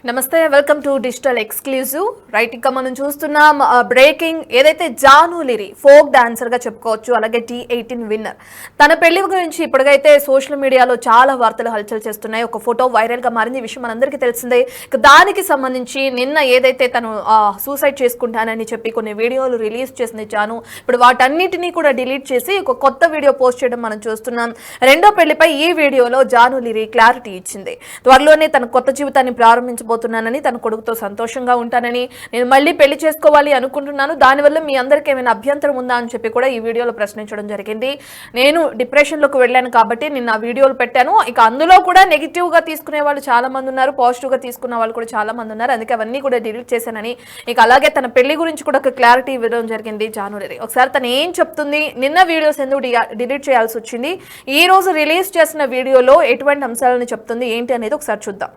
నమస్తే, welcome to digital exclusive. Right, ఇంకా మనం చూస్తున్నాం బ్రేకింగ్. ఏదైతే జాను లిరి ఫోక్ డాన్సర్ గా చెప్పుకోవచ్చు, అలాగే T18 విన్నర్. తన పెళ్లి గురించి ఇప్పటికైతే సోషల్ మీడియాలో చాలా వార్తలు హల్చల్ చేస్తున్నాయి. ఒక ఫోటో వైరల్ గా మారింది, ఈ విషయం మనందరికీ తెలిసిందే. దానికి సంబంధించి నిన్న ఏదైతే తను సూసైడ్ చేసుకుంటానని చెప్పి కొన్ని వీడియోలు రిలీజ్ చేసింది జాను, ఇప్పుడు వాటన్నిటినీ కూడా డిలీట్ చేసి ఒక కొత్త వీడియో పోస్ట్ చేయడం మనం చూస్తున్నాం. రెండో పెళ్లిపై ఈ వీడియోలో జాను లిరి క్లారిటీ ఇచ్చింది. త్వరలోనే తన కొత్త జీవితాన్ని ప్రారంభించబోతున్నానని, తన కొడుకుతో సంతోషంగా ఉంటానని, నేను మళ్ళీ పెళ్లి చేసుకోవాలి అనుకుంటున్నాను, దానివల్ల మీ అందరికీ ఏమైనా అభ్యంతరం ఉందా అని చెప్పి కూడా ఈ వీడియోలో ప్రశ్నించడం జరిగింది. నేను డిప్రెషన్లోకి వెళ్ళాను కాబట్టి నేను ఆ వీడియోలు పెట్టాను. ఇక అందులో కూడా నెగిటివ్ గా తీసుకునే వాళ్ళు చాలా మంది ఉన్నారు, పాజిటివ్ గా తీసుకున్న వాళ్ళు కూడా చాలా మంది ఉన్నారు. అందుకే అవన్నీ కూడా డిలీట్ చేశానని, ఇక అలాగే తన పెళ్లి గురించి కూడా ఒక క్లారిటీ ఇవ్వడం జరిగింది జాను లిరి. ఒకసారి తను ఏం చెప్తుంది, నిన్న వీడియోస్ ఎందుకు డిలీట్ చేయాల్సి వచ్చింది, ఈ రోజు రిలీజ్ చేసిన వీడియోలో ఎటువంటి అంశాలను చెప్తుంది ఏంటి అనేది ఒకసారి చూద్దాం.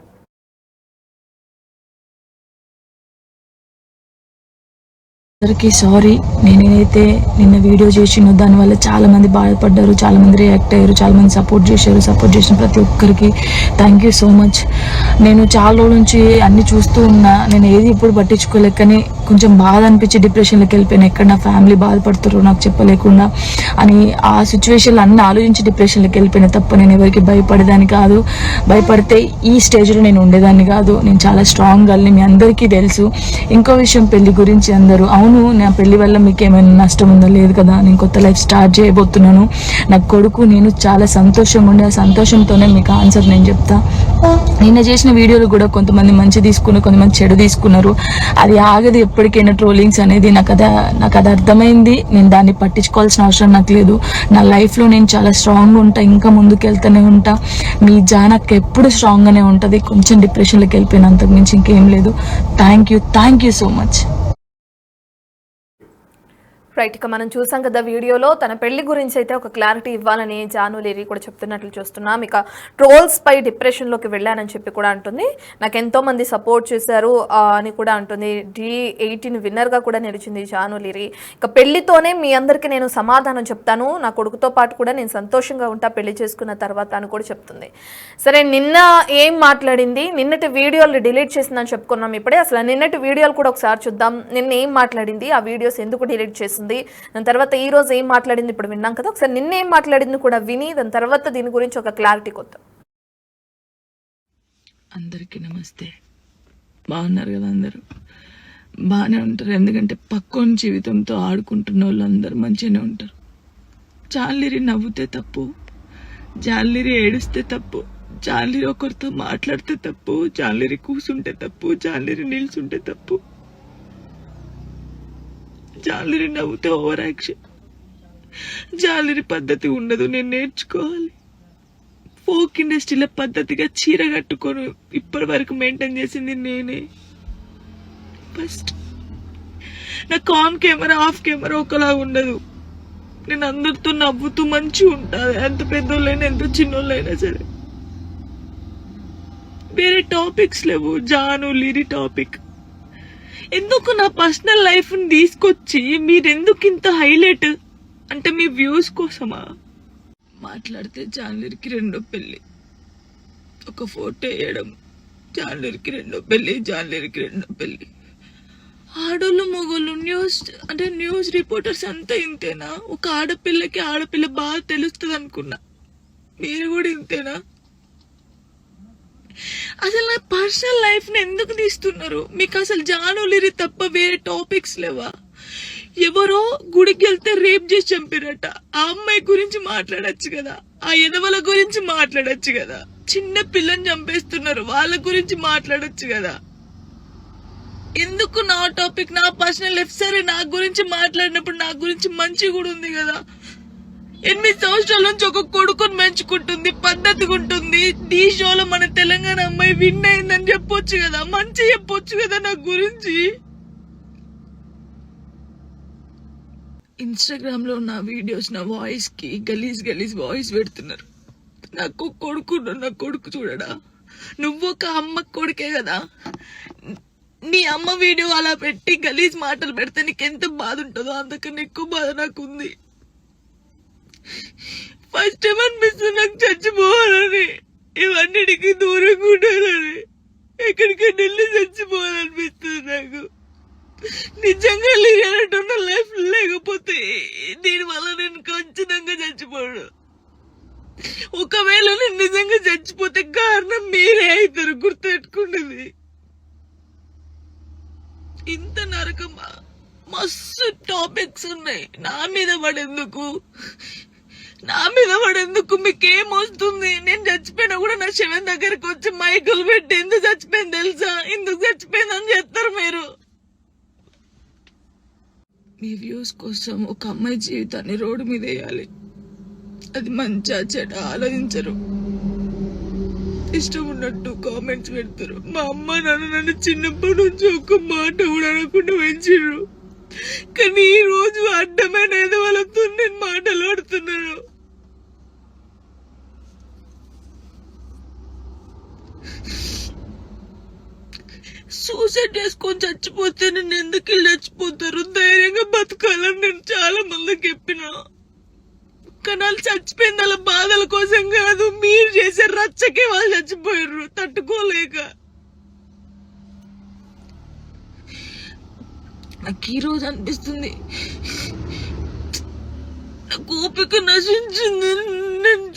అందరికీ సారీ, నేనైతే నిన్న వీడియో చేసినో దానివల్ల చాలామంది బాధపడ్డారు, చాలామంది రియాక్ట్ అయ్యారు, చాలామంది సపోర్ట్ చేశారు. సపోర్ట్ చేసిన ప్రతి ఒక్కరికి థ్యాంక్ యూ సో మచ్. నేను చాలా రోజుల నుంచి అన్ని చూస్తూ ఉన్నా, నేను ఏది ఇప్పుడు పట్టించుకోలేక, కానీ కొంచెం బాధ అనిపించి డిప్రెషన్లోకి వెళ్ళిపోయాను. ఎక్కడ నా ఫ్యామిలీ బాధపడుతారో నాకు చెప్పలేకుండా అని ఆ సిచ్యువేషన్లో అన్ని ఆలోచించి డిప్రెషన్లోకి వెళ్ళిపోయినా తప్ప నేను ఎవరికి భయపడేదాన్ని కాదు. భయపడితే ఈ స్టేజ్లో నేను ఉండేదాన్ని కాదు. నేను చాలా స్ట్రాంగ్ గర్ల్ని, మీ అందరికీ తెలుసు. ఇంకో విషయం, పెళ్లి గురించి అందరూ అవును నా పెళ్లి వల్ల మీకు ఏమైనా నష్టం ఉందో, లేదు కదా, నేను కొత్త లైఫ్ స్టార్ట్ చేయబోతున్నాను, నా కొడుకు నేను చాలా సంతోషంగా ఉండే, ఆ సంతోషంతోనే మీకు ఆన్సర్ నేను చెప్తా. నిన్న చేసిన వీడియోలు కూడా కొంతమంది మంచి తీసుకున్నారు, కొంతమంది చెడు తీసుకున్నారు. అది ఆగదు ఎప్పటికైనా ట్రోలింగ్స్ అనేది. నాకు అది అర్థమైంది. నేను దాన్ని పట్టించుకోవాల్సిన అవసరం నాకు లేదు. నా లైఫ్లో నేను చాలా స్ట్రాంగ్గా ఉంటా, ఇంకా ముందుకు వెళ్తూనే ఉంటా. మీ జానక్ ఎప్పుడు స్ట్రాంగ్గానే ఉంటుంది. కొంచెం డిప్రెషన్లోకి వెళ్ళిపోయిన, అంతకు మించి ఇంకేం లేదు. Thank you so much. Right, ఇక మనం చూసాం కదా వీడియోలో తన పెళ్లి గురించి అయితే ఒక క్లారిటీ ఇవ్వాలని జాను లిరి కూడా చెప్తున్నట్లు చూస్తున్నాం. ఇక ట్రోల్స్ పై డిప్రెషన్లోకి వెళ్ళానని చెప్పి కూడా అంటుంది. నాకు ఎంతో మంది సపోర్ట్ చేశారు అని కూడా అంటుంది. T18 విన్నర్గా కూడా నిలిచింది జాను లిరి. ఇక పెళ్లితోనే మీ అందరికీ నేను సమాధానం చెప్తాను, నా కొడుకుతో పాటు కూడా నేను సంతోషంగా ఉంటా పెళ్లి చేసుకున్న తర్వాత అని కూడా చెప్తుంది. సరే, నిన్న ఏం మాట్లాడింది, నిన్నటి వీడియోలు డిలీట్ చేసిందని చెప్పుకున్నాం ఇప్పుడే. అసలు నిన్నటి వీడియోలు కూడా ఒకసారి చూద్దాం. నిన్న ఏం మాట్లాడింది, ఆ వీడియోస్ ఎందుకు డిలీట్ చేసింది, దాని తర్వాత ఈ రోజు ఏం మాట్లాడింది ఇప్పుడు విన్నాం కదా. ఒకసారి నిన్న ఏం మాట్లాడింది కూడా విని దాని తర్వాత దీని గురించి ఒక క్లారిటీ కొత్త. అందరికీ నమస్తే. బాగున్నారు కదా? అందరూ బాగానే ఉంటారు, ఎందుకంటే పక్కోని జీవితంతో ఆడుకుంటున్న వాళ్ళు అందరూ మంచిగానే ఉంటారు. జాన్లిరి నవ్వుతే తప్పు, జాన్లిరి ఏడుస్తే తప్పు, జాన్లిరి ఒకరితో మాట్లాడితే తప్పు, జాన్లిరి కూర్చుంటే తప్పు, జాన్లిరి నిల్చుంటే తప్పు, జాన్లిరి నవ్వుతే ఓవర్ యాక్షన్. జాన్లిరి పద్ధతి ఉండదు, నేను నేర్చుకోవాలి. ఫోక్ ఇండస్ట్రీలో పద్ధతిగా చీర కట్టుకొని ఇప్పటి వరకు మెయింటైన్ చేసింది నేనే. ఫస్ట్ నాకు ఆన్ కెమెరా ఆఫ్ కెమెరా ఒకలా ఉండదు. నేను అందరితో నవ్వుతూ మంచిగా ఉంటాను, ఎంత పెద్దోళ్ళైనా ఎంత చిన్నోళ్ళైనా సరే. వేరే టాపిక్స్ లేవు, జాను లిరి టాపిక్. ఎందుకు నా పర్సనల్ లైఫ్ ని తీసుకొచ్చి మీరెందుకు ఇంత హైలైట్ అంటే మీ వ్యూస్ కోసమా? మాట్లాడితే జాన్లిరికి రెండో పెళ్లి, ఒక ఫోటో వేయడం, జాన్లిరికి రెండో పెళ్లి, జాన్లిరికి రెండో పెళ్లి. ఆడోళ్ళు మొగోళ్ళు న్యూస్ రిపోర్టర్స్ అంతా ఇంతేనా? ఒక ఆడపిల్ల బాగా తెలుస్తుంది అనుకున్నా, మీరు కూడా ఇంతేనా? అసలు నా పర్సనల్ లైఫ్ ని ఎందుకు తీస్తున్నారు? మీకు అసలు జాను లిరి తప్ప వేరే టాపిక్స్ లేవా? ఎవరో గుడికి వెళ్తే రేప్ చేసి చంపారట, ఆ అమ్మాయి గురించి మాట్లాడచ్చు కదా, ఆ ఎదవల గురించి మాట్లాడచ్చు కదా. చిన్న పిల్లని చంపేస్తున్నారు, వాళ్ళ గురించి మాట్లాడచ్చు కదా. ఎందుకు నా టాపిక్, నా పర్సనల్ లైఫ్? సరే, నా గురించి మాట్లాడినప్పుడు నా గురించి మంచి కూడా ఉంది కదా. 8 సంవత్సరాల నుంచి ఒక కొడుకుని పెంచుకుంటుంది, పద్ధతిగా ఉంటుంది. ఈ షోలో మన తెలంగాణ అమ్మాయి విన్ అయిందని చెప్పొచ్చు కదా, మంచి చెప్పొచ్చు కదా నా గురించి. ఇన్స్టాగ్రామ్ లో నా వీడియోస్, నా వాయిస్ కి గలీజ్ వాయిస్ పెడుతున్నారు. నాకు కొడుకు, నా కొడుకు చూడడా? నువ్వు ఒక అమ్మ కొడుకే కదా. నీ అమ్మ వీడియో అలా పెట్టి గలీజ్ మాటలు పెడితే నీకు ఎంత బాధ ఉంటుందో అంతకన్నా ఎక్కువ బాధ నాకుంది. ఫస్ట్ టైం అనిపిస్తుంది నాకు చచ్చిపోవాలని, ఇవన్నిటికీ దూరంగా ఉండాలని. ఎక్కడికైనా వెళ్ళి చచ్చిపోవాలనిపిస్తుంది నాకు. నిజంగా లేనట్టున్న లైఫ్ లేకపోతే దీనివల్ల నేను ఖచ్చితంగా చచ్చిపోను. ఒకవేళ నేను నిజంగా చచ్చిపోతే కారణం మీరే అవుతారు, గుర్తుపెట్టుకున్నది. ఇంత నరకమా? మస్తు టాపిక్స్ ఉన్నాయి. నా మీద పడేందుకు మీకేమొస్తుంది? నేను చచ్చిపోయినా కూడా నా శవం దగ్గరకు వచ్చి మైకులు పెట్టి ఎందుకు చచ్చిపోయింది తెలుసా, ఎందుకు చచ్చిపోయిందని చెప్తారు మీరు. మీ వ్యూస్ కోసం ఒక అమ్మాయి జీవితాన్ని రోడ్డు మీద వేయాలి. అది మంచిగా చెడ్డ ఆలోచించరు, ఇష్టం ఉన్నట్టు కామెంట్స్ పెడతారు. మా అమ్మ నాన్న నన్ను చిన్నప్పటి నుంచి ఒక్క మాట కూడా అనకుండా పెంచారు. కానీ ఈ రోజు అడ్డమైన వాళ్ళతో నేను మాటలు ఆడుతున్నాను. సూసైడ్ చేసుకొని చచ్చిపోతే నేను ఎందుకు చచ్చిపోతారు? ధైర్యంగా బతకాలని నేను చాలా మందికి చెప్పిన. కానీ వాళ్ళు చచ్చిపోయింది వాళ్ళ బాధల కోసం కాదు, మీరు చేసే రచ్చకే వాళ్ళు చచ్చిపోయారు తట్టుకోలేక. నాకు ఈ రోజు అనిపిస్తుంది నాకు ఓపిక నశించింది. నేను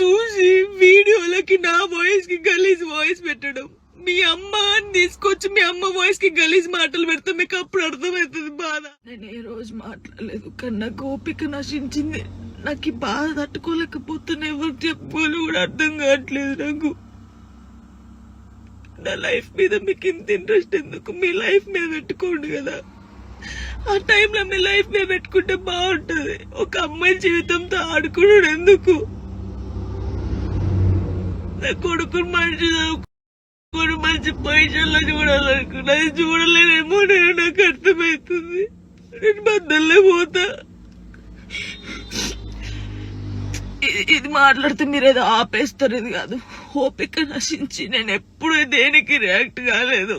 చూసి వీడియోలకి నా వాయిస్ కి గలీజ్ వాయిస్ పెట్టడం, మీ అమ్మ అని తీసుకొచ్చి మీ అమ్మ వాయిస్ కి గలీజ్ మాటలు పెడితే మీకు అప్పుడు అర్థమవుతుంది బాధ. నేను ఏ రోజు మాట్లాడలేదు, కానీ నాకు ఓపిక నశించింది. నాకు ఈ బాధ తట్టుకోలేకపోతున్నా, ఎవరు చెప్పుకోవాలి కూడా అర్థం కావట్లేదు నాకు. నా లైఫ్ మీద మీకు ఇంత ఇంట్రెస్ట్ ఎందుకు? మీ లైఫ్ మీద పెట్టుకోండి కదా. ఆ టైంలో మీ లైఫ్ మీద పెట్టుకుంటే బాగుంటది. ఒక అమ్మాయి జీవితంతో ఆడుకున్నాడు ఎందుకు? నా కొడుకుని మంచి పొజిషన్లో చూడాలనుకున్నా, అది చూడలేనేమో. నాకు అర్థమవుతుంది, నేను బద్దల్లే పోతా. ఇది మాట్లాడితే మీరు ఏదో ఆపేస్తారు, ఇది కాదు. ఓపిక నశించి నేను ఎప్పుడు దేనికి రియాక్ట్ కాలేదు.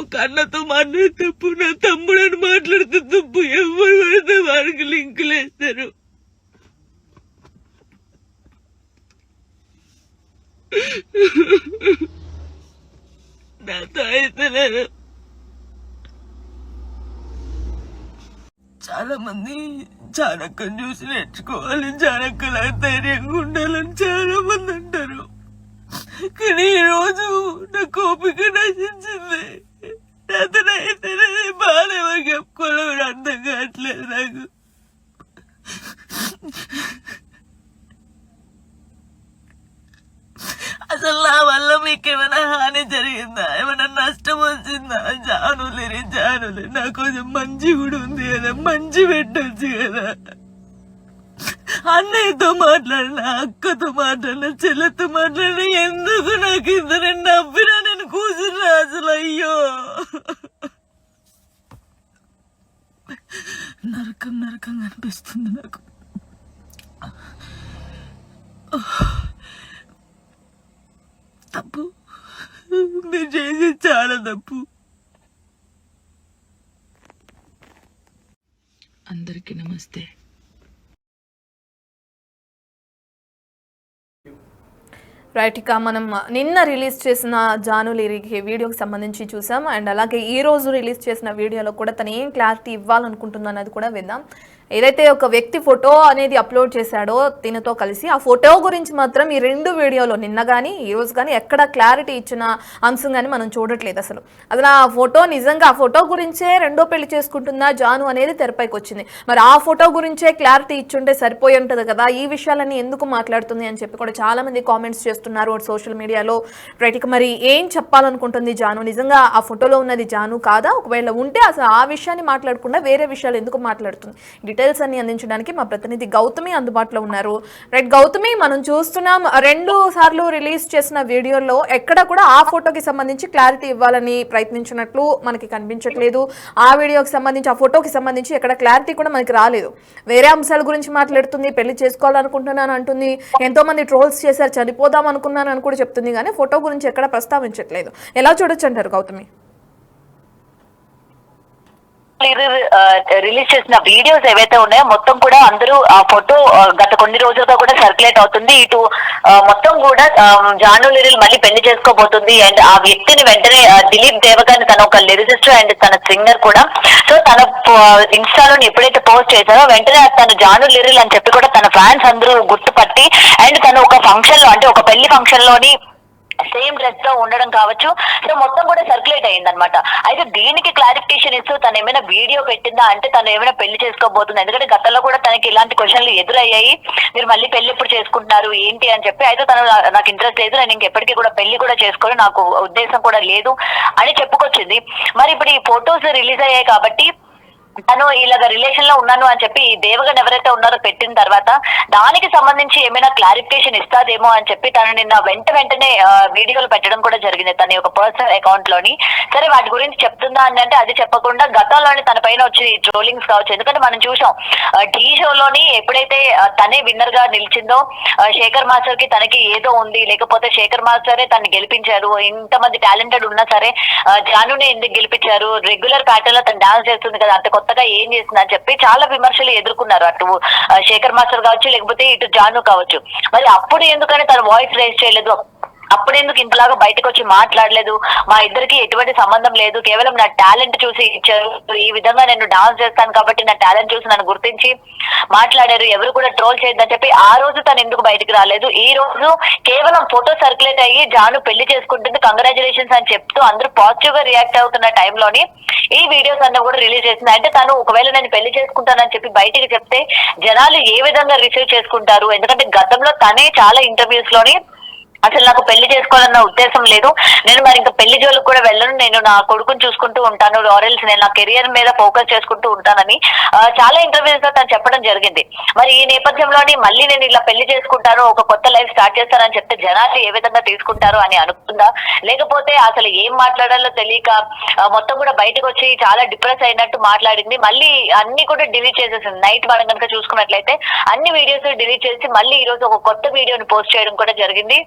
ఒక అన్నతో మాట్లాడే తప్పు, నా తమ్ముడని మాట్లాడితే తప్పు, ఎవరు పడితే వారికి లింకులు వేస్తారు. నాతో అయితే నేను చాలా మంది జానక్కని చూసి నేర్చుకోవాలి, జానక్కలా ధైర్యంగా ఉండాలని చాలా మంది అంటారు. కానీ ఈ రోజు నాకు ఓపిక నశించింది. నాతోనైతే బాధ ఎవరికి చెప్పుకోవాలో కూడా అర్థం కావట్లేదు నాకు. అసలు నా వల్ల మీకు ఏమైనా హాని జరిగిందా, ఏమైనా నష్టం వచ్చిందా? జానులే నా కొంచెం మంచి కూడా ఉంది కదా, మంచి పెట్టొచ్చు కదా. అన్నయ్యతో మాట్లాడిన, అక్కతో మాట్లాడిన, చెల్లెతో మాట్లాడిన, ఎందుకు నాకు ఇంత నేను నవ్వినా నేను కూర్చున్నా అసలు. అయ్యో నరకంగా అనిపిస్తుంది నాకు. తప్పు మీరు చేసి చాలా తప్పు. అందరికీ నమస్తే. రైట్, ఇక మనం నిన్న రిలీజ్ చేసిన జాను లిరిక్ వీడియోకి సంబంధించి చూసాం. అండ్ అలాగే ఈ రోజు రిలీజ్ చేసిన వీడియోలో కూడా తను ఏం క్లారిటీ ఇవ్వాలనుకుంటుందో అన్నది కూడా విద్దాం. ఏదైతే ఒక వ్యక్తి ఫోటో అనేది అప్లోడ్ చేశాడో తినతో కలిసి, ఆ ఫోటో గురించి మాత్రం ఈ రెండు వీడియోలో నిన్న కానీ ఈ రోజు కానీ ఎక్కడ క్లారిటీ ఇచ్చిన అంశం కానీ మనం చూడట్లేదు. అసలు ఆ ఫోటో నిజంగా ఆ ఫోటో గురించే రెండో పెళ్లి చేసుకుంటుందా జాను అనేది తెరపైకి వచ్చింది. మరి ఆ ఫోటో గురించే క్లారిటీ ఇచ్చుంటే సరిపోయి ఉంటుంది కదా, ఈ విషయాలన్నీ ఎందుకు మాట్లాడుతుంది అని చెప్పి కూడా చాలా మంది కామెంట్స్ చేస్తున్నారు సోషల్ మీడియాలో. రైట్, ఇక మరి ఏం చెప్పాలనుకుంటుంది జాను? నిజంగా ఆ ఫోటోలో ఉన్నది జాను కాదా? ఒకవేళ ఉంటే అసలు ఆ విషయాన్ని మాట్లాడకుండా వేరే విషయాలు ఎందుకు మాట్లాడుతుంది? డీటెయిల్స్ అన్ని అందించడానికి మా ప్రతినిధి గౌతమి అందుబాటులో ఉన్నారు. రైట్ గౌతమి, మనం చూస్తున్నాం 2 సార్లు రిలీజ్ చేసిన వీడియోలో ఎక్కడ కూడా ఆ ఫోటోకి సంబంధించి క్లారిటీ ఇవ్వాలని ప్రయత్నించినట్లు మనకి కనిపించట్లేదు. ఆ వీడియోకి సంబంధించి, ఆ ఫోటోకి సంబంధించి ఎక్కడ క్లారిటీ కూడా మనకి రాలేదు. వేరే అంశాల గురించి మాట్లాడుతుంది, పెళ్లి చేసుకోవాలనుకుంటున్నాను అంటుంది, ఎంతో మంది ట్రోల్స్ చేశారు, చనిపోదాం అనుకున్నాను అని కూడా చెప్తుంది, కానీ ఫోటో గురించి ఎక్కడ ప్రస్తావించట్లేదు. ఎలా చూడొచ్చు అంటారు గౌతమి? రిలీజ్ చేసిన వీడియోస్ ఏవైతే ఉన్నాయో మొత్తం కూడా అందరూ ఆ ఫోటో గత కొన్ని రోజులుగా కూడా సర్క్యులేట్ అవుతుంది. ఇటు మొత్తం కూడా జాను లిరిల్ మళ్ళీ పెళ్లి చేసుకోబోతుంది అండ్ ఆ వ్యక్తిని వెంటనే దిలీప్ దేవగాని తన ఒక లిరిసిస్ట్ అండ్ తన సింగర్ కూడా. సో తన ఇన్స్టాలో ఎప్పుడైతే పోస్ట్ చేశారో వెంటనే తను జాను లిరిల్ అని చెప్పి కూడా తన ఫ్యాన్స్ అందరూ గుర్తుపట్టి అండ్ తను ఒక ఫంక్షన్ లో అంటే ఒక పెళ్లి ఫంక్షన్ లోని సేమ్ డ్రెస్ లో ఉండడం కావచ్చు. సో మొత్తం కూడా సర్క్యులేట్ అయింది అనమాట. అయితే దీనికి క్లారిఫికేషన్ ఇస్తూ తను ఏమైనా వీడియో పెట్టిందా అంటే తను ఏమైనా పెళ్లి చేసుకోబోతుంది. ఎందుకంటే గతంలో కూడా తనకి ఇలాంటి క్వశ్చన్లు ఎదురయ్యాయి, మీరు మళ్ళీ పెళ్లి ఎప్పుడు చేసుకుంటున్నారు ఏంటి అని చెప్పి. అయితే తను నాకు ఇంట్రెస్ట్ లేదు, నేను ఇంకెప్పటికీ కూడా పెళ్లి కూడా చేసుకోవాలి, నాకు ఉద్దేశం కూడా లేదు అని చెప్పుకొచ్చింది. మరి ఇప్పుడు ఈ ఫొటోస్ రిలీజ్ అయ్యాయి కాబట్టి తను ఇలాగ రిలేషన్ లో ఉన్నాను అని చెప్పి ఈ దేవగన్ ఎవరైతే ఉన్నారో పెట్టిన తర్వాత దానికి సంబంధించి ఏమైనా క్లారిఫికేషన్ ఇస్తాదేమో అని చెప్పి తను నిన్న వెంటనే వీడియోలు పెట్టడం కూడా జరిగింది తన యొక్క పర్సనల్ అకౌంట్ లోని. సరే వాటి గురించి చెప్తుందా అని అంటే అది చెప్పకుండా గతంలోని తన పైన వచ్చి ట్రోలింగ్స్ కావచ్చు. ఎందుకంటే మనం చూసాం టీ షోలోని ఎప్పుడైతే తనే విన్నర్ గా నిలిచిందో శేఖర్ మాస్టర్ కి తనకి ఏదో ఉంది, లేకపోతే శేఖర్ మాస్టరే తను గెలిపించారు, ఇంతమంది టాలెంటెడ్ ఉన్నా సరే జానుని ఎందుకు గెలిపించారు, రెగ్యులర్ ప్యాటర్న్ లో తను డాన్స్ చేస్తుంది కదా, అంత కొత్తగా ఏం చేస్తుందని చెప్పి చాలా విమర్శలు ఎదుర్కొన్నారు. అటు శేఖర్ మాస్టర్ కావచ్చు, లేకపోతే ఇటు జాను కావచ్చు. మరి అప్పుడు ఎందుకని తన వాయిస్ రేస్ చేయలేదు, అప్పుడెందుకు ఇంతలాగా బయటకు వచ్చి మాట్లాడలేదు, మా ఇద్దరికి ఎటువంటి సంబంధం లేదు, కేవలం నా టాలెంట్ చూసి ఇచ్చారు, ఈ విధంగా నేను డాన్స్ చేస్తాను కాబట్టి నా టాలెంట్ చూసి నన్ను గుర్తించి మాట్లాడారు, ఎవరు కూడా ట్రోల్ చేయొద్దని చెప్పి ఆ రోజు తను ఎందుకు బయటకు రాలేదు. ఈ రోజు కేవలం ఫోటో సర్క్యులేట్ అయ్యి జాను పెళ్లి చేసుకుంటుంది, కంగ్రాచులేషన్స్ అని చెప్తూ అందరూ పాజిటివ్ గా రియాక్ట్ అవుతున్న టైంలోని ఈ వీడియోస్ అన్ని కూడా రిలీజ్ చేసింది. అంటే తను ఒకవేళ నేను పెళ్లి చేసుకుంటానని చెప్పి బయటికి చెప్తే జనాలు ఏ విధంగా రిసీవ్ చేసుకుంటారు. ఎందుకంటే గతంలో తనే చాలా ఇంటర్వ్యూస్ లోని అసలు నాకు పెళ్లి చేసుకోవాలన్న ఉద్దేశం లేదు, నేను మరి ఇంకా పెళ్లి జోలికి కూడా వెళ్ళను, నేను నా కొడుకుని చూసుకుంటూ ఉంటాను, ఆరెల్స్ నేను నా కెరియర్ మీద ఫోకస్ చేసుకుంటూ ఉంటానని చాలా ఇంటర్వ్యూస్ లో తను చెప్పడం జరిగింది. మరి ఈ నేపథ్యంలోని మళ్ళీ నేను ఇలా పెళ్లి చేసుకుంటాను, ఒక కొత్త లైఫ్ స్టార్ట్ చేస్తానని చెప్తే జనాలు ఏ విధంగా తీసుకుంటారు అని అనుకుందా, లేకపోతే అసలు ఏం మాట్లాడాలో తెలియక మొత్తం కూడా బయటకు వచ్చి చాలా డిప్రెస్ అయినట్టు మాట్లాడింది. మళ్ళీ అన్ని కూడా డిలీట్ చేసేసింది. నైట్ మనం కనుక చూసుకున్నట్లయితే అన్ని వీడియోస్ డిలీట్ చేసి మళ్ళీ ఈ రోజు ఒక కొత్త వీడియోని పోస్ట్ చేయడం కూడా జరిగింది.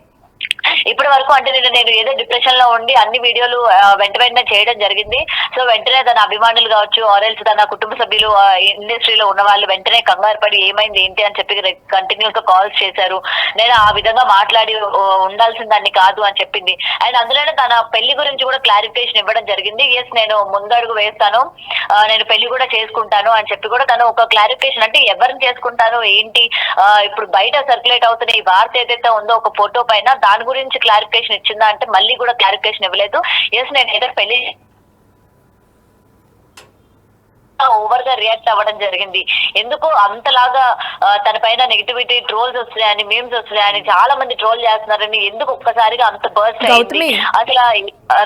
ఇప్పటి వరకు అంటే నేను ఏదో డిప్రెషన్ లో ఉండి అన్ని వీడియోలు వెంటనే చేయడం జరిగింది. సో వెంటనే తన అభిమానులు కావచ్చు, ఆరెల్స్ తన కుటుంబ సభ్యులు ఇండస్ట్రీలో ఉన్న వాళ్ళు వెంటనే కంగారు పడి ఏమైంది ఏంటి అని చెప్పి కంటిన్యూస్ గా కాల్స్ చేశారు. నేను ఆ విధంగా మాట్లాడి ఉండాల్సిన దాన్ని కాదు అని చెప్పింది. అండ్ అందులోనే తన పెళ్లి గురించి కూడా క్లారిఫికేషన్ ఇవ్వడం జరిగింది. ఎస్ నేను ముందడుగు వేస్తాను, నేను పెళ్లి కూడా చేసుకుంటాను అని చెప్పి కూడా తను ఒక క్లారిఫికేషన్, అంటే ఎవరిని చేసుకుంటాను ఏంటి, ఇప్పుడు బయట సర్క్యులేట్ అవుతున్న ఈ వార్త ఏదైతే ఉందో ఒక ఫోటో పైన దాని గురించి క్లారిఫికేషన్ ఇచ్చిందా అంటే మళ్ళీ కూడా క్లారిఫికేషన్ ఇవ్వలేదు. ఎస్ నేను ఏదో పెళ్లి ఓవర్ గా రియాక్ట్ అవ్వడం జరిగింది. ఎందుకు అంతలాగా తన పైన నెగిటివిటీ ట్రోల్స్ వస్తున్నాయని, మీమ్స్ వస్తున్నాయని, చాలా మంది ట్రోల్ చేస్తున్నారని ఎందుకు ఒక్కసారిగా అంత బర్స్ట్ అయింది అసలు?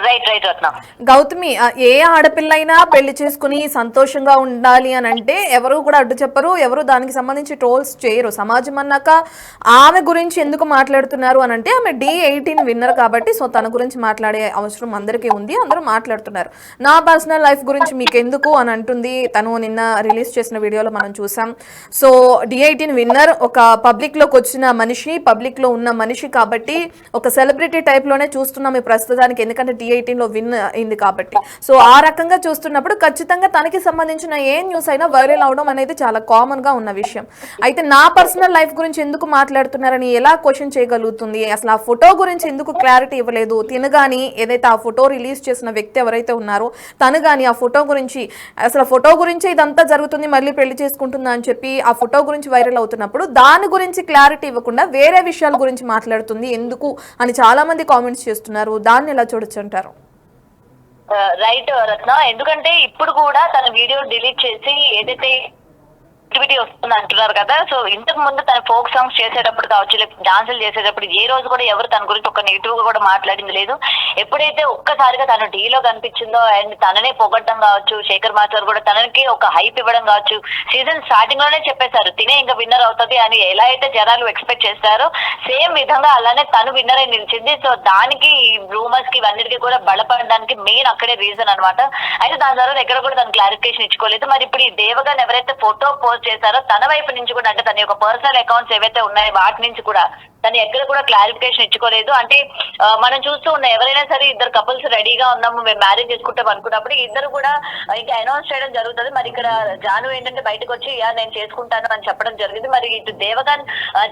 రైట్ రత్న. గౌతమి, ఏ ఆడపిల్ల అయినా పెళ్లి చేసుకుని సంతోషంగా ఉండాలి అని అంటే ఎవరు కూడా అడ్డు చెప్పరు, ఎవరు దానికి సంబంధించి ట్రోల్స్ చేయరు. సమాజం అన్నాక ఆమె గురించి ఎందుకు మాట్లాడుతున్నారు అని అంటే ఆమె D18 విన్నర్ కాబట్టి సో తన గురించి మాట్లాడే అవసరం అందరికీ ఉంది, అందరూ మాట్లాడుతున్నారు. నా పర్సనల్ లైఫ్ గురించి మీకు ఎందుకు అని అంటుంది. తను నిన్న రిలీజ్ చేసిన వీడియోలో మనం చూసాం. సో D18 విన్నర్ ఒక పబ్లిక్లోకి వచ్చిన మనిషి, పబ్లిక్లో ఉన్న మనిషి కాబట్టి ఒక సెలబ్రిటీ టైప్లోనే చూస్తున్నాం ఈ ప్రస్తుతానికి, ఎందుకంటే D18లో విన్ అయింది కాబట్టి. సో ఆ రకంగా చూస్తున్నప్పుడు ఖచ్చితంగా తనకి సంబంధించిన ఏ న్యూస్ అయినా వైరల్ అవడం అనేది చాలా కామన్గా ఉన్న విషయం. అయితే నా పర్సనల్ లైఫ్ గురించి ఎందుకు మాట్లాడుతున్నారని ఎలా క్వశ్చన్ చేయగలుగుతుంది? అసలు ఆ ఫోటో గురించి ఎందుకు క్లారిటీ ఇవ్వలేదు? తిను కానీ ఏదైతే ఆ ఫోటో రిలీజ్ చేసిన వ్యక్తి ఎవరైతే ఉన్నారో తను కానీ ఆ ఫోటో గురించి, అసలు ఫోటో గురించి ఇదంతా జరుగుతుంది మళ్ళీ పెళ్లి చేసుకుంటుందా అని చెప్పి ఆ ఫోటో గురించి వైరల్ అవుతున్నప్పుడు దాని గురించి క్లారిటీ ఇవ్వకుండా వేరే విషయాల గురించి మాట్లాడుతుంది ఎందుకు అని చాలా మంది కామెంట్స్ చేస్తున్నారు. దాన్ని ఎలా చూడొచ్చు అంటారు? రైట్ రత్న, ఎందుకంటే ఇప్పుడు కూడా తన వీడియో డిలీట్ చేసి ఏదైతే యాక్టివిటీ వస్తుంది అంటున్నారు కదా. సో ఇంతకు ముందు తన ఫోక్ సాంగ్స్ చేసేటప్పుడు కావచ్చు, లేకపోతే డాన్సులు చేసేటప్పుడు ఏ రోజు కూడా ఎవరు తన గురించి ఒక నెగిటివ్ గా కూడా మాట్లాడింది లేదు. ఎప్పుడైతే ఒక్కసారిగా తను డీలో కనిపించిందో అండ్ తననే పొగడ్డం కావచ్చు, శేఖర్ మాస్టర్ కూడా తనకి ఒక హైప్ ఇవ్వడం కావచ్చు, సీజన్ స్టార్టింగ్ లోనే చెప్పేశారు తినే ఇంకా విన్నర్ అవుతుంది అని ఎలా అయితే జనాలు ఎక్స్పెక్ట్ చేస్తారో సేమ్ విధంగా అలానే తను విన్నర్ అయి నిలిచింది. సో దానికి రూమర్స్ కి ఇవన్నిటికీ కూడా బలపడడానికి మెయిన్ అక్కడే రీజన్ అనమాట. అయితే దాని ద్వారా ఎక్కడ కూడా తను క్లారిఫికేషన్ ఇచ్చుకోలేదు. మరి ఇప్పుడు ఈ దేవగన్ ఎవరైతే ఫోటో పోస్ట్ పోస్ట్ చేశారో తన వైపు నుంచి కూడా, అంటే తన యొక్క పర్సనల్ అకౌంట్స్ ఏవైతే ఉన్నాయో వాటి నుంచి కూడా తను ఎక్కడ కూడా క్లారిఫికేషన్ ఇచ్చుకోలేదు. అంటే మనం చూస్తూ ఉన్నాం, ఎవరైనా సరే ఇద్దరు కపుల్స్ రెడీగా ఉన్నాము మేము మ్యారేజ్ చేసుకుంటాం అనుకున్నప్పుడు ఇద్దరు కూడా ఇంకా అనౌన్స్ చేయడం జరుగుతుంది. మరి ఇక్కడ జాను ఏంటంటే బయటకు వచ్చి నేను చేసుకుంటాను అని చెప్పడం జరిగింది. మరి ఇటు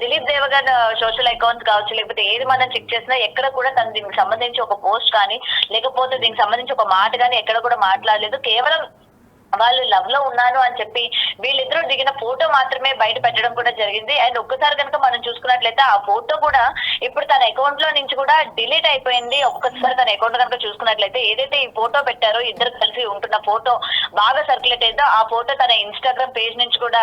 దిలీప్ దేవగన్ సోషల్ అకౌంట్స్ కావచ్చు, లేకపోతే ఏది మనం చెక్ చేసినా ఎక్కడ కూడా తను దీనికి సంబంధించి ఒక పోస్ట్ కానీ లేకపోతే దీనికి సంబంధించి ఒక మాట కానీ ఎక్కడ కూడా మాట్లాడలేదు. కేవలం వాళ్ళు లవ్ లో ఉన్నాను అని చెప్పి వీళ్ళిద్దరూ దిగిన ఫోటో మాత్రమే బయట పెట్టడం కూడా జరిగింది. అండ్ ఒక్కసారి కనుక మనం చూసుకున్నట్లయితే ఆ ఫోటో కూడా ఇప్పుడు తన అకౌంట్ లో నుంచి కూడా డిలీట్ అయిపోయింది. ఒక్కసారి తన అకౌంట్ కనుక చూసుకున్నట్లయితే ఏదైతే ఈ ఫోటో పెట్టారో ఇద్దరు కలిసి ఉంటున్న ఫోటో బాగా సర్క్యులేట్ అయిందో ఆ ఫోటో తన ఇన్స్టాగ్రామ్ పేజ్ నుంచి కూడా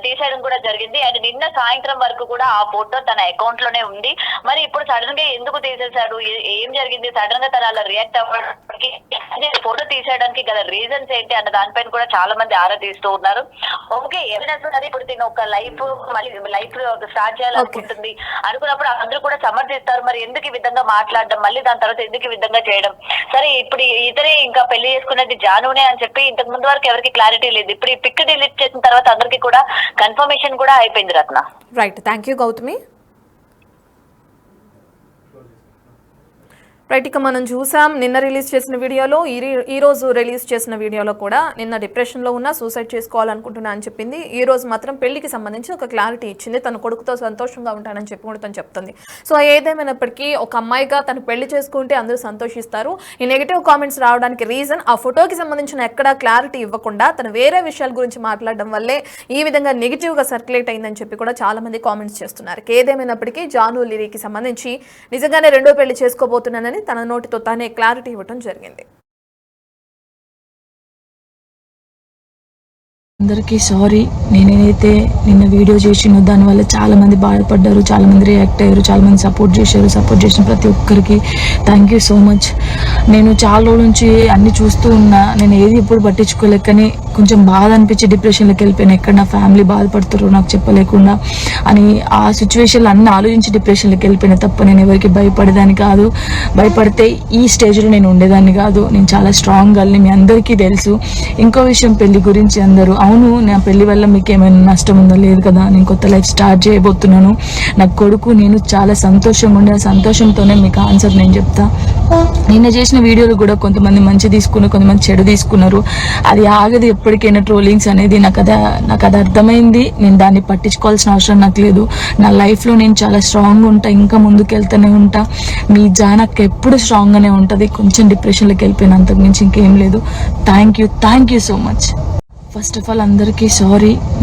తీసేయడం కూడా జరిగింది. అండ్ నిన్న సాయంత్రం వరకు కూడా ఆ ఫోటో తన అకౌంట్ లోనే ఉంది. మరి ఇప్పుడు సడన్ గా ఎందుకు తీసేశాడు, ఏం జరిగింది, సడన్ గా తన అలా రియాక్ట్ అవ్వడానికి, ఫోటో తీసేయడానికి గల రీజన్స్ ఏంటి అన్న దానిపైన కూడా చాలా మంది ఆరా తీస్తూ ఉన్నారు. ఓకే, ఏమైనా సరే ఇప్పుడు తిన ఒక లైఫ్ స్టార్ట్ చేయాలనుకుంటుంది అనుకున్నప్పుడు అందరూ కూడా సమర్థిస్తారు. మరి ఎందుకు ఈ విధంగా మాట్లాడడం, మళ్ళీ దాని తర్వాత ఎందుకు ఈ విధంగా చేయడం? సరే ఇప్పుడు ఇతరే ఇంకా పెళ్లి చేసుకున్నది జానునే అని చెప్పి ఇంతకు ముందు వరకు ఎవరికి క్లారిటీ లేదు. ఇప్పుడు ఈ పిక్ డిలీట్ చేసిన తర్వాత అందరికి కూడా కన్ఫర్మేషన్ కూడా అయిపోయింది. Ratna, right, thank you Gautami. Right, ఇక మనం చూసాం నిన్న రిలీజ్ చేసిన వీడియోలో, ఈ రోజు రిలీజ్ చేసిన వీడియోలో కూడా నిన్న డిప్రెషన్లో ఉన్న సూసైడ్ చేసుకోవాలనుకుంటున్నా అని చెప్పింది. ఈ రోజు మాత్రం పెళ్లికి సంబంధించి ఒక క్లారిటీ ఇచ్చింది. తన కొడుకుతో సంతోషంగా ఉంటానని చెప్పి కూడా తను చెప్తుంది. సో ఏదేమైనప్పటికీ ఒక అమ్మాయిగా తను పెళ్లి చేసుకుంటే అందరూ సంతోషిస్తారు. ఈ నెగిటివ్ కామెంట్స్ రావడానికి రీజన్ ఆ ఫోటోకి సంబంధించిన ఎక్కడా క్లారిటీ ఇవ్వకుండా తను వేరే విషయాల గురించి మాట్లాడడం వల్లే ఈ విధంగా నెగిటివ్గా సర్క్యులేట్ అయిందని చెప్పి కూడా చాలా మంది కామెంట్స్ చేస్తున్నారు. ఏదేమైనప్పటికీ జాను లిరీకి సంబంధించి నిజంగానే రెండో పెళ్లి చేసుకోబోతున్నానని తన నోటితో తానే క్లారిటీ ఇవ్వడం జరిగింది. అందరికీ సారీ, నేనైతే నిన్న వీడియో చేసినో దానివల్ల చాలా మంది బాధపడ్డారు, చాలా మంది రియాక్ట్ అయ్యారు, చాలా మంది సపోర్ట్ చేశారు. సపోర్ట్ చేసిన ప్రతి ఒక్కరికి థ్యాంక్ యూ సో మచ్. నేను చాలా రోజుల నుంచి అన్ని చూస్తూ ఉన్నా, నేను ఏది ఎప్పుడు పట్టించుకోలేక, కానీ కొంచెం బాధ అనిపించి డిప్రెషన్లోకి వెళ్ళిపోయాను. ఎక్కడ నా ఫ్యామిలీ బాధపడుతారో నాకు చెప్పలేకుండా అని ఆ సిచ్యువేషన్లో అన్ని ఆలోచించి డిప్రెషన్లోకి వెళ్ళిపోయినా తప్ప నేను ఎవరికి భయపడేదాన్ని కాదు. భయపడితే ఈ స్టేజ్లో నేను ఉండేదాన్ని కాదు. నేను చాలా స్ట్రాంగ్ గర్ల్ని, మీ అందరికీ తెలుసు. ఇంకో విషయం, పెళ్లి గురించి అందరూ అవును నా పెళ్లి వల్ల మీకు ఏమైనా నష్టం ఉందో, లేదు కదా, నేను కొత్త లైఫ్ స్టార్ట్ చేయబోతున్నాను, నా కొడుకు నేను చాలా సంతోషంగా ఉండే, సంతోషంతోనే మీకు ఆన్సర్ నేను చెప్తా. నిన్న చేసిన వీడియోలు కూడా కొంతమంది మంచి తీసుకున్నారు, కొంతమంది చెడు తీసుకున్నారు. అది ఆగదు ఎప్పటికైనా ట్రోలింగ్స్ అనేది. నాకు అది అర్థమైంది. నేను దాన్ని పట్టించుకోవాల్సిన అవసరం నాకు లేదు. నా లైఫ్లో నేను చాలా స్ట్రాంగ్ ఉంటా, ఇంకా ముందుకు వెళ్తూనే ఉంటా. మీ జానక్ ఎప్పుడు స్ట్రాంగ్గానే ఉంటుంది. కొంచెం డిప్రెషన్లోకి వెళ్ళిపోయిన అంతకు మించి ఇంకేం లేదు. Thank you so much. First of all అందరికీ సారీ.